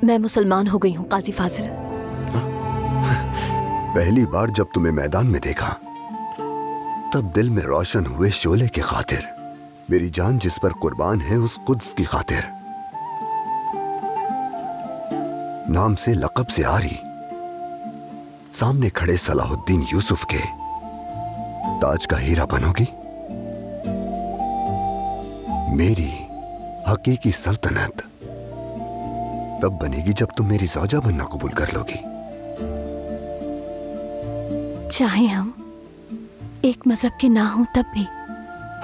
मैं मुसलमान हो गई हूँ काजी फाजिल। पहली बार जब तुम्हें मैदान में देखा तब दिल में रोशन हुए शोले की खातिर, मेरी जान जिस पर कुर्बान है उस कुद्स की खातिर। नाम से लक़ब से आरी, सामने खड़े सलाहुद्दीन यूसुफ के ताज का हीरा बनोगी। मेरी हकीकी सल्तनत तब बनेगी जब तुम मेरी ज़ौजा बनना कबूल कर लोगी। चाहे हम एक मजहब के ना हों तब भी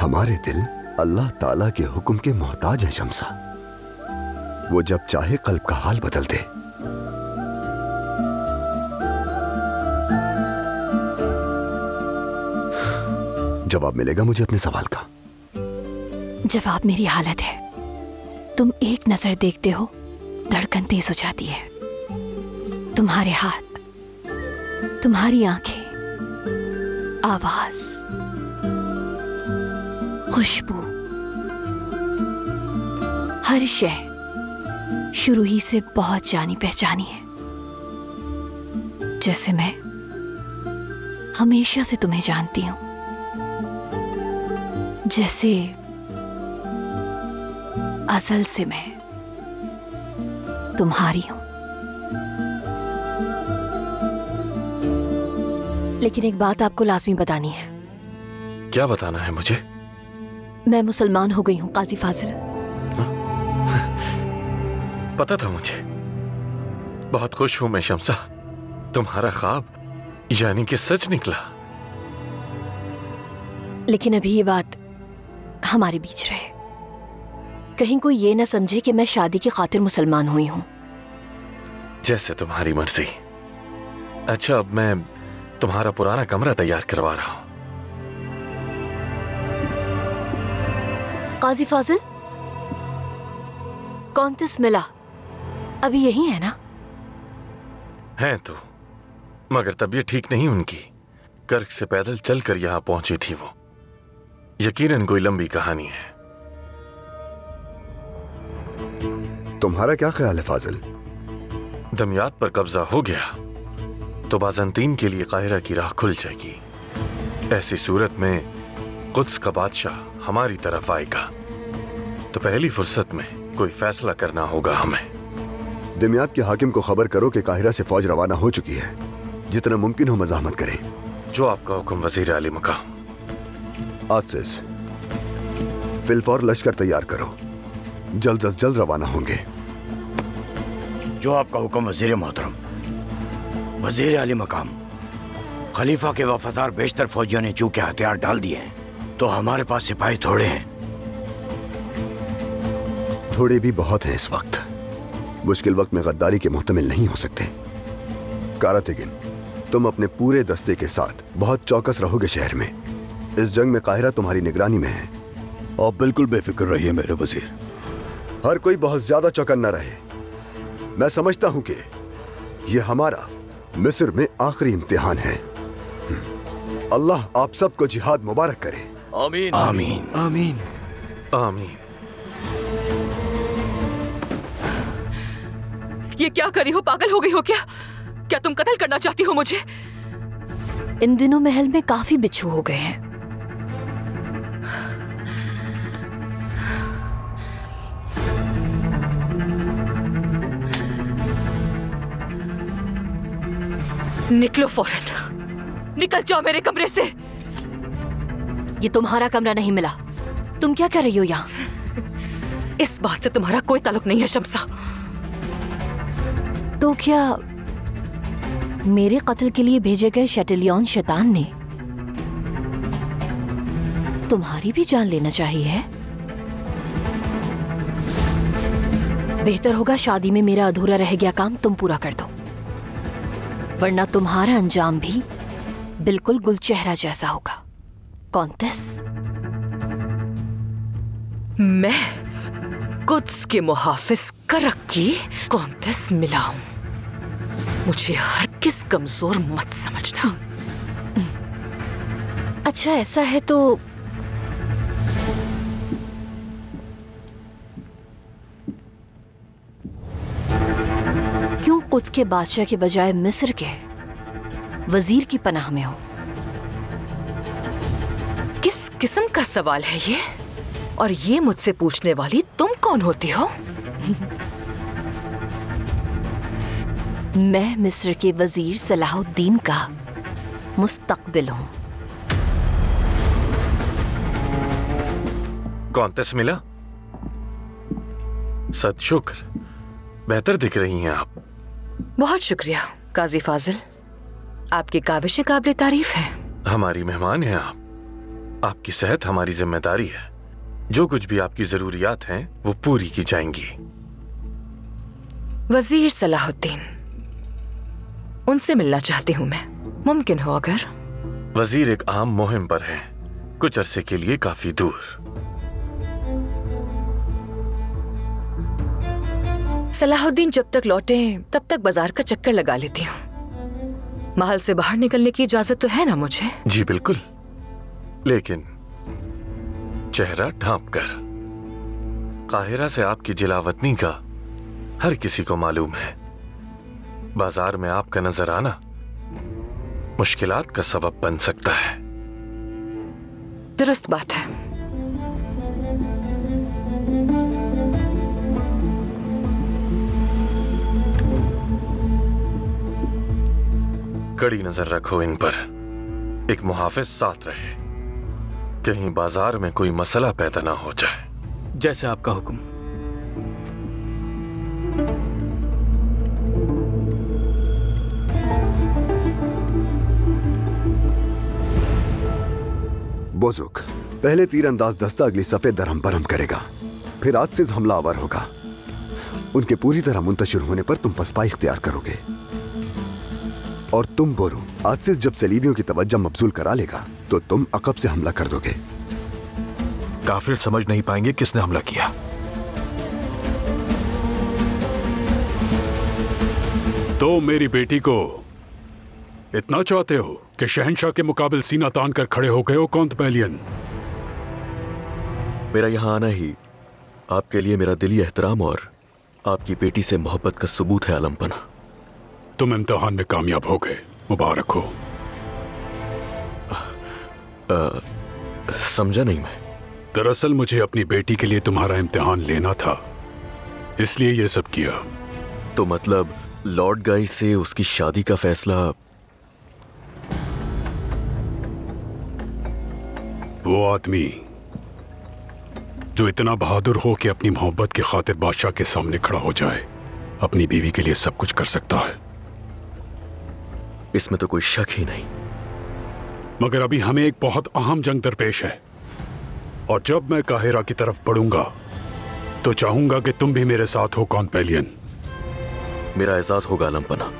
हमारे दिल अल्लाह ताला के हुक्म के मोहताज हैं शम्सा। वो जब चाहे कल्ब का हाल बदल दे। जवाब मिलेगा मुझे अपने सवाल का। जवाब मेरी हालत है। तुम एक नजर देखते हो धड़कन तेज हो जाती है। तुम्हारे हाथ, तुम्हारी आंखें, आवाज, खुशबू, हर शय शुरू ही से बहुत जानी पहचानी है। जैसे मैं हमेशा से तुम्हें जानती हूं, जैसे असल से मैं तुम्हारी हूं। लेकिन एक बात आपको लाजमी बतानी है। क्या बताना है मुझे? मैं मुसलमान हो गई हूं काजी फाजिल। पता था मुझे। बहुत खुश हूं मैं शम्सा। तुम्हारा ख्वाब यानी कि सच निकला। लेकिन अभी ये बात हमारे बीच रहे, कहीं कोई ये ना समझे कि मैं शादी की खातिर मुसलमान हुई हूं। जैसे तुम्हारी मर्जी। अच्छा, अब मैं तुम्हारा पुराना कमरा तैयार करवा रहा हूं। काजी फाजिल, कॉन्तिस मिला अभी यही है ना? हैं तो, मगर तबीयत ठीक नहीं उनकी। कर्क से पैदल चलकर यहां पहुंची थी वो। यकीनन कोई लंबी कहानी है। तुम्हारा क्या ख्याल है फाजिल? दमियात पर कब्जा हो गया तो बाज़ंतीन के लिए काहिरा की राह खुल जाएगी। ऐसी सूरत में कुद्स का बादशाह हमारी तरफ आएगा तो पहली फुर्सत में कोई फैसला करना होगा हमें। दमियात के हाकिम को खबर करो कि काहिरा से फौज रवाना हो चुकी है। जितना मुमकिन हो मज़ाहमत करें। जो आपका हुक्म वज़ीर आली मकाम। आसिस, फिलफौर लश्कर तैयार करो, जल्द अज जल्द रवाना होंगे। जो आपका हुक्म वज़ीर मोहतरम। वज़ीर आली मकाम, खलीफा के वफादार बेशतर फौजियों ने चूंकि हथियार डाल दिए हैं तो हमारे पास सिपाही थोड़े हैं। थोड़े भी बहुत हैं इस वक्त। मुश्किल वक्त में गद्दारी के मुहतमिल नहीं हो सकते। कारातिगिन, तुम अपने पूरे दस्ते के साथ बहुत चौकस रहोगे शहर में। इस जंग में काहिरा तुम्हारी निगरानी में है। आप बिल्कुल बेफिक्र रहिए मेरे वजीर। हर कोई बहुत ज्यादा चौकन्ना रहे। मैं समझता हूं कि यह हमारा मिस्र में आखिरी इम्तिहान है। अल्लाह आप सबको जिहाद मुबारक करे। आमीन आमीन आमीन आमीन। ये क्या करी हो? पागल हो गई हो क्या? क्या तुम कत्ल करना चाहती हो मुझे? इन दिनों महल में काफी बिच्छू हो गए हैं। निकलो फौरन, निकल जाओ मेरे कमरे से। ये तुम्हारा कमरा नहीं मिला। तुम क्या कर रही हो यहाँ? इस बात से तुम्हारा कोई ताल्लुक नहीं है शम्सा। तो क्या मेरे कत्ल के लिए भेजे गए शैटिलियन शैतान ने तुम्हारी भी जान लेना चाहिए? बेहतर होगा शादी में मेरा अधूरा रह गया काम तुम पूरा कर दो, वरना तुम्हारा अंजाम भी बिल्कुल गुलचेहरा जैसा होगा। कॉन्तिस, मैं कुद्स के मुहाफिज करक की कॉन्तिस मिला हूं। मुझे हरगिज़ कमजोर मत समझना। अच्छा ऐसा है तो क्यों कुछ के बादशाह के बजाय मिस्र के वजीर की पनाह में हो? किस किस्म का सवाल है ये? और ये मुझसे पूछने वाली तुम कौन होती हो? मैं मिस्र के वजीर सलाहुद्दीन का मुस्तकबिल हूं। कॉन्टेस मिला? सद शुक्र, बेहतर दिख रही हैं आप। बहुत शुक्रिया काजी फाजिल, आपकी काविशें काबिल तारीफ है। हमारी मेहमान हैं आप। आपकी सेहत हमारी जिम्मेदारी है। जो कुछ भी आपकी जरूरियात हैं वो पूरी की जाएंगी। वजीर सलाहुद्दीन, उनसे मिलना चाहती हूँ मैं, मुमकिन हो अगर? वजीर एक आम मुहिम पर हैं, कुछ अरसे के लिए काफी दूर। सलाहुद्दीन जब तक लौटे तब तक बाजार का चक्कर लगा लेती हूँ। महल से बाहर निकलने की इजाजत तो है ना मुझे? जी बिल्कुल, लेकिन चेहरा ढांप कर। काहिरा से आपकी जिलावतनी का हर किसी को मालूम है। बाजार में आपका नजर आना मुश्किलात का सबब बन सकता है। दुरुस्त बात है। कड़ी नजर रखो इन पर, एक मुहाफिज साथ रहे, कहीं बाजार में कोई मसला पैदा ना हो जाए। जैसे आपका हुक्म। बोजुक, पहले तीरंदाज दस्ता अगली सफेद दरहम पर हम करेगा, फिर आसिज हमलावर होगा। उनके पूरी तरह मुंतशिर होने पर तुम पसपा इख्तियार करोगे, और तुम बोरू, आसिज जब सलीबियों की तवज्जो मबजूल करा लेगा तो तुम अकब से हमला कर दोगे। काफिर समझ नहीं पाएंगे किसने हमला किया। तो मेरी बेटी को इतना चाहते हो कि शहंशाह के मुकाबिल सीना तान कर खड़े हो गए हो कॉन्टपेलियन? मेरा यहाँ आना ही आपके लिए मेरा दिली एहतराम और आपकी बेटी से मोहब्बत का सबूत है आलमपना। तुम इम्तिहान में कामयाब हो गए, मुबारक हो। समझा नहीं मैं। दरअसल मुझे अपनी बेटी के लिए तुम्हारा इम्तिहान लेना था, इसलिए ये सब किया। तो मतलब लॉर्ड गाई से उसकी शादी का फैसला? वो आदमी जो इतना बहादुर हो कि अपनी मोहब्बत की खातिर बादशाह के सामने खड़ा हो जाए, अपनी बीवी के लिए सब कुछ कर सकता है। इसमें तो कोई शक ही नहीं। मगर अभी हमें एक बहुत अहम जंग दरपेश है, और जब मैं काहिरा की तरफ बढ़ूंगा तो चाहूंगा कि तुम भी मेरे साथ हो कॉन्टपेलियन। मेरा एहसास होगा आलमपना,